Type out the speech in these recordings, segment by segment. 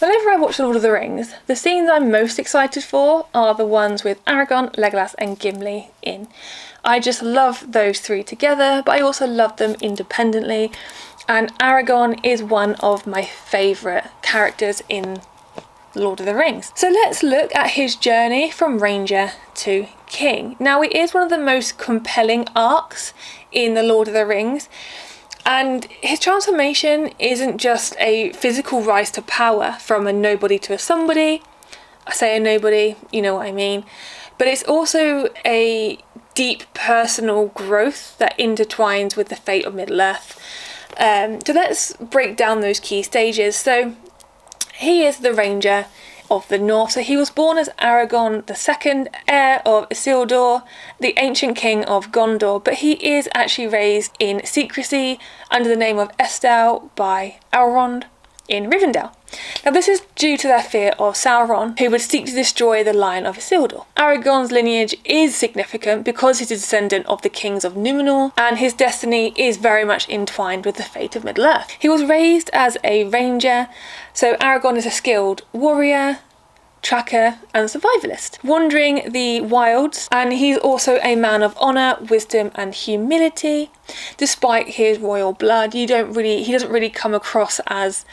Whenever I watch The Lord of the Rings, the scenes I'm most excited for are the ones with Aragon, Legolas and Gimli in. I just love those three together, but I also love them independently, and Aragon is one of my favourite characters in Lord of the Rings. So let's look at his journey from Ranger to King. Now, it is one of the most compelling arcs in the Lord of the Rings, and his transformation isn't just a physical rise to power from a nobody to a somebody. I say a nobody, you know what I mean, but it's also a deep personal growth that intertwines with the fate of Middle-earth. So let's break down those key stages. So he is the Ranger of the North. So he was born as Aragon II, heir of Isildur, the ancient king of Gondor, but he is actually raised in secrecy under the name of Estel by Elrond in Rivendell. Now, this is due to their fear of Sauron, who would seek to destroy the line of Isildur. Aragon's lineage is significant because he's a descendant of the kings of Numenor, and his destiny is very much entwined with the fate of Middle-earth. He was raised as a ranger, so Aragon is a skilled warrior, tracker and survivalist, wandering the wilds, and he's also a man of honour, wisdom and humility. Despite his royal blood, he doesn't really come across as,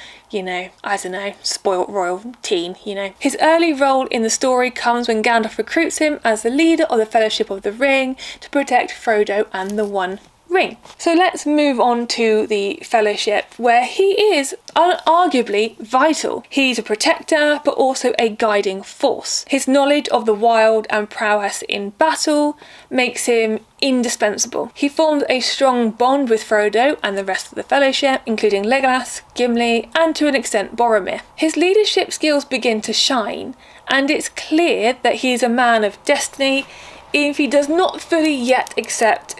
spoilt royal teen, His early role in the story comes when Gandalf recruits him as the leader of the Fellowship of the Ring to protect Frodo and the One Ring. So let's move on to the Fellowship, where he is arguably vital. He's a protector, but also a guiding force. His knowledge of the wild and prowess in battle makes him indispensable. He formed a strong bond with Frodo and the rest of the Fellowship, including Legolas, Gimli, and to an extent Boromir. His leadership skills begin to shine, and it's clear that he is a man of destiny, even if he does not fully yet accept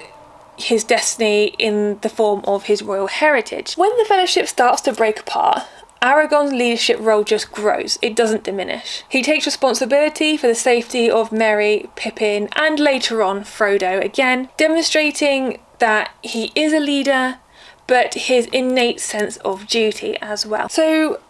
his destiny in the form of his royal heritage. When the Fellowship starts to break apart, Aragon's leadership role just grows, it doesn't diminish. He takes responsibility for the safety of Merry, Pippin, and later on Frodo again, demonstrating that he is a leader, but his innate sense of duty as well. So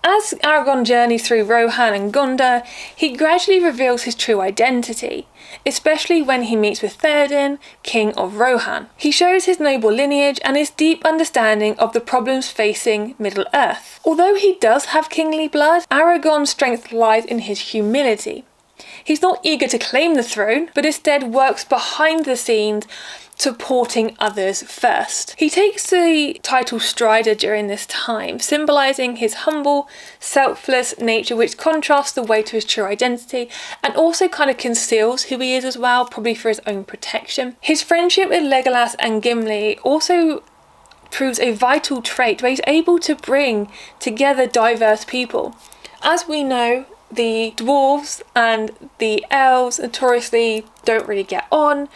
as Aragon journeys through Rohan and Gondor, he gradually reveals his true identity, especially when he meets with Theoden, King of Rohan. He shows his noble lineage and his deep understanding of the problems facing Middle-earth. Although he does have kingly blood, Aragon's strength lies in his humility. He's not eager to claim the throne, but instead works behind the scenes, supporting others first. He takes the title Strider during this time, symbolising his humble, selfless nature, which contrasts the way to his true identity and also kind of conceals who he is as well, probably for his own protection. His friendship with Legolas and Gimli also proves a vital trait where he's able to bring together diverse people. As we know, the dwarves and the elves notoriously don't really get on,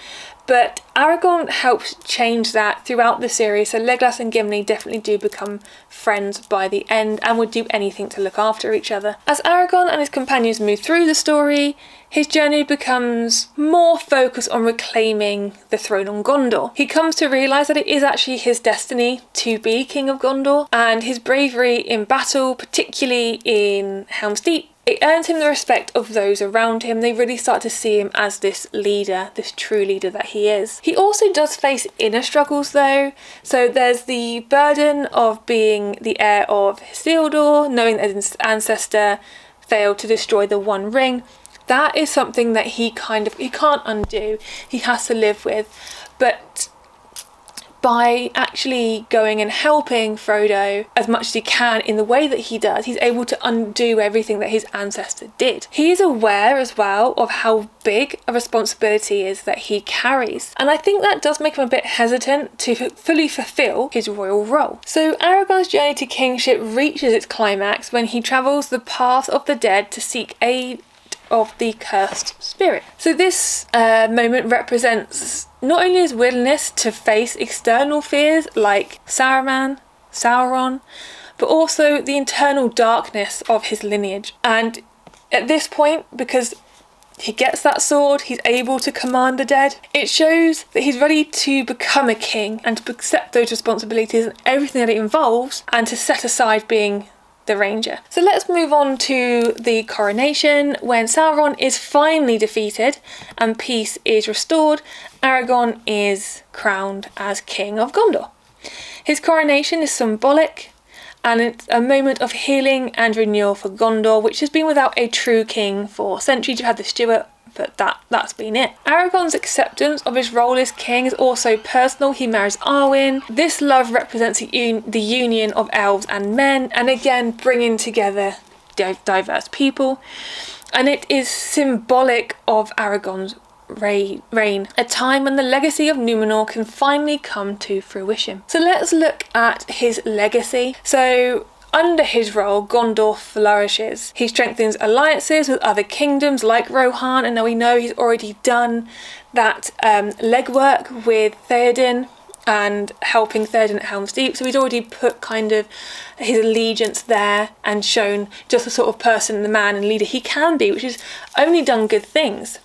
but Aragon helps change that throughout the series, so Legolas and Gimli definitely do become friends by the end and would do anything to look after each other. As Aragon and his companions move through the story, his journey becomes more focused on reclaiming the throne on Gondor. He comes to realise that it is actually his destiny to be King of Gondor, and his bravery in battle, particularly in Helm's Deep, it earns him the respect of those around him. They really start to see him as this leader, this true leader that he is. He also does face inner struggles though. So there's the burden of being the heir of Isildur, knowing that his ancestor failed to destroy the One Ring. That is something that he can't undo. He has to live with. But by actually going and helping Frodo as much as he can in the way that he does, he's able to undo everything that his ancestor did. He is aware as well of how big a responsibility is that he carries, and I think that does make him a bit hesitant to fully fulfill his royal role. So Aragon's journey to kingship reaches its climax when he travels the path of the dead to seek aid of the cursed spirit. So this moment represents not only his willingness to face external fears like Sauron, but also the internal darkness of his lineage. And at this point, because he gets that sword, he's able to command the dead, it shows that he's ready to become a king and to accept those responsibilities and everything that it involves, and to set aside being the Ranger. So let's move on to the coronation. When Sauron is finally defeated and peace is restored, Aragon is crowned as King of Gondor. His coronation is symbolic, and it's a moment of healing and renewal for Gondor, which has been without a true king for centuries. You've had the Stewart, but that's been it. Aragon's acceptance of his role as king is also personal. He marries Arwen. This love represents the union of elves and men, and again bringing together diverse people. And it is symbolic of Aragon's reign, a time when the legacy of Numenor can finally come to fruition. So let's look at his legacy. So under his role, Gondor flourishes. He strengthens alliances with other kingdoms like Rohan, and now we know he's already done that legwork with Theoden and helping Theoden at Helm's Deep. So he's already put kind of his allegiance there and shown just the sort of person, the man and leader he can be, which has only done good things.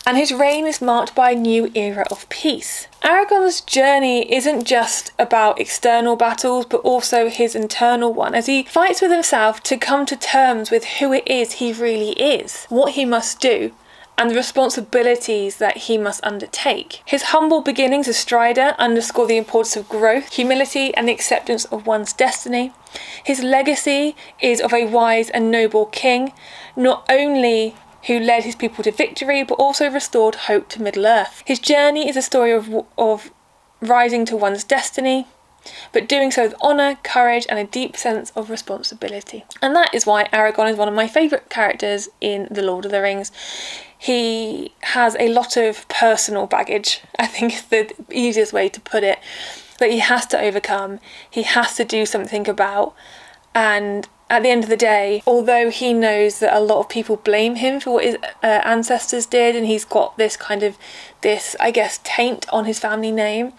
And his reign is marked by a new era of peace. Aragon's journey isn't just about external battles, but also his internal one, as he fights with himself to come to terms with who it is he really is, what he must do, and the responsibilities that he must undertake. His humble beginnings as Strider underscore the importance of growth, humility, and the acceptance of one's destiny. His legacy is of a wise and noble king, not only who led his people to victory, but also restored hope to Middle-earth. His journey is a story of rising to one's destiny, but doing so with honour, courage, and a deep sense of responsibility. And that is why Aragon is one of my favourite characters in The Lord of the Rings. He has a lot of personal baggage, I think is the easiest way to put it, that he has to overcome, he has to do something about, and at the end of the day, although he knows that a lot of people blame him for what his ancestors did, and he's got this I guess, taint on his family name,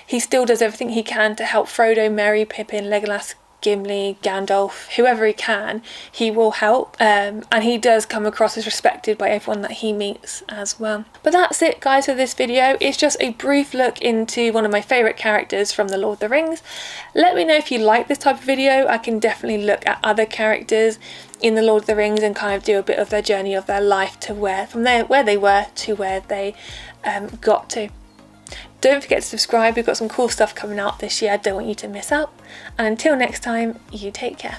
he still does everything he can to help Frodo, Merry, Pippin, Legolas, Gimli, Gandalf, whoever he can, he will help. And he does come across as respected by everyone that he meets as well. But that's it, guys, for this video. It's just a brief look into one of my favourite characters from The Lord of the Rings. Let me know if you like this type of video. I can definitely look at other characters in The Lord of the Rings and kind of do a bit of their journey of their life to where they were to where they got to. Don't forget to subscribe, we've got some cool stuff coming out this year I don't want you to miss out. And until next time, you take care.